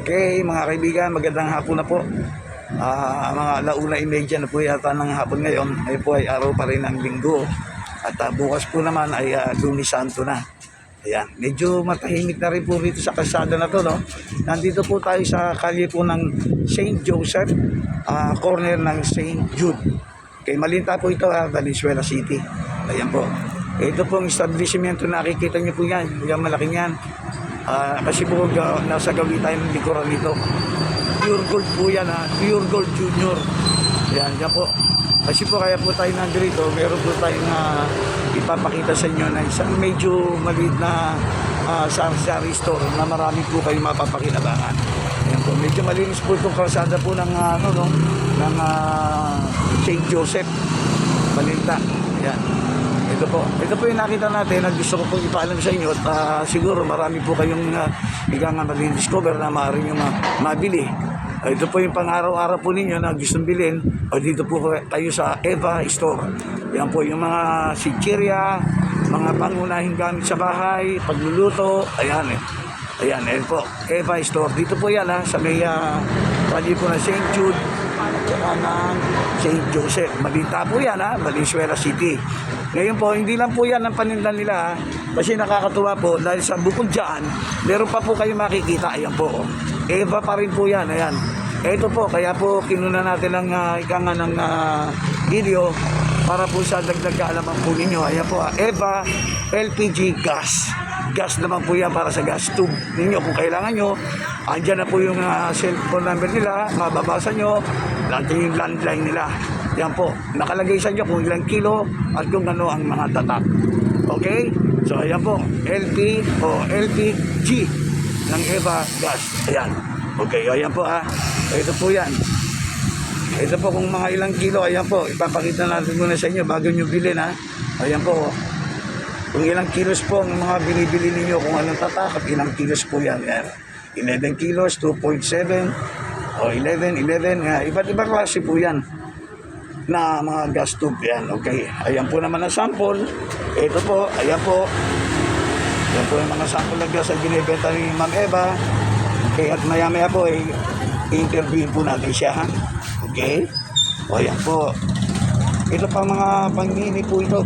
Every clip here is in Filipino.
Okay, mga kaibigan, magandang hapon na po. Mga alauna 30 na po yata ng hapon ngayon. Ngayon po ay araw pa rin ng linggo. At bukas po naman ay Lunes Santo na. Ayan, medyo matahimik na rin po rito sa kalsada na to, no? Nandito po tayo sa kalye po ng St. Joseph, corner ng St. Jude. Kay Malinta po ito, Valenzuela City. Ayan po. Ito pong establishmento na nakikita niyo po yan. Yung malaking yan. Kasi po nasa gawi tayo ng likuran nito. Pure Gold po yan, Pure Gold Junior. Yan po. Kasi po kaya po tayo nandito, meron po tayong ipapakita sa inyo na isang medyo maliit na sari-sari store na marami po kayong mapapakinabangan. Ayan po, medyo malinis po itong kalsada po ng ng St. Joseph, Malinta. Ayan. Ito po yung nakita natin na gusto ko pong ipaalam sa inyo at siguro marami po kayong biglang mali-discover na maaari nyo mabili. Ito po yung pang-araw-araw po ninyo na gustong bilhin o dito po kayo sa Eva Store. Yan po yung mga sichirya, mga pangunahing gamit sa bahay, pagluluto, ayan po, Eva Store. Dito po yan sa may pwede po na St. Jude, ng St. Joseph. Malinta po yan Valenzuela City. Ngayon po, hindi lang po yan ang paninda nila kasi nakakatuwa po dahil sa bukod dyan, meron pa po kayo makikita. Ayan po. Eva pa rin po yan. Ayan. Ito po, kaya po kinuna natin ang ikanga ng video para po sa dagdag kaalaman po ninyo. Ayan po, Eva LPG gas. Gas naman po yan para sa gas tube ninyo. Kung kailangan nyo, andyan na po yung cellphone number nila, mababasa nyo, lahat yung landline nila. Yan po, nakalagay sa inyo kung ilang kilo at kung ano ang mga tatak. Okay? So, ayan po, LP o LPG ng Eva Gas. Ayan. Okay, ayan po Ito po yan. Ito po kung mga ilang kilo, ayan po, ipapakita natin muna sa inyo bago nyo bilhin Ayan po, kung ilang kilos po ang mga binibili ninyo, kung anong tatak at ilang kilos po yan. Ayan. 11 kilos, 2.7 o 11, iba't ibang klase po yan na mga gas tube yan. Okay, ayan po naman ang sample. Ito po, ayan po yung mga sample ng gas na binibenta ni Ma'am Eva. Okay, at maya po interview po natin siya Okay, o ayan po, ito pa mga pang-mini po ito,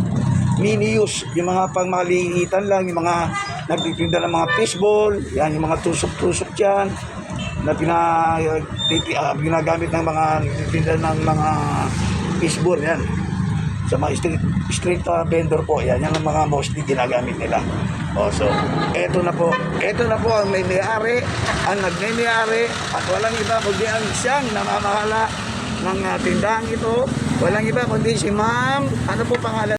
mini use, yung mga pang-maliitan lang, yung mga nagtitinda ng mga fishball, yan, yung mga tusok-tusok dyan na ginagamit ng mga nagtitinda ng mga fishball, yan sa mga street vendor po, yan ang mga mostly ginagamit nila. So eto na po ang may-ari, ang nagme-may-ari at walang iba kundi ang siyang namamahala ng tindahan ito, walang iba kundi si Ma'am, ano po pangalan?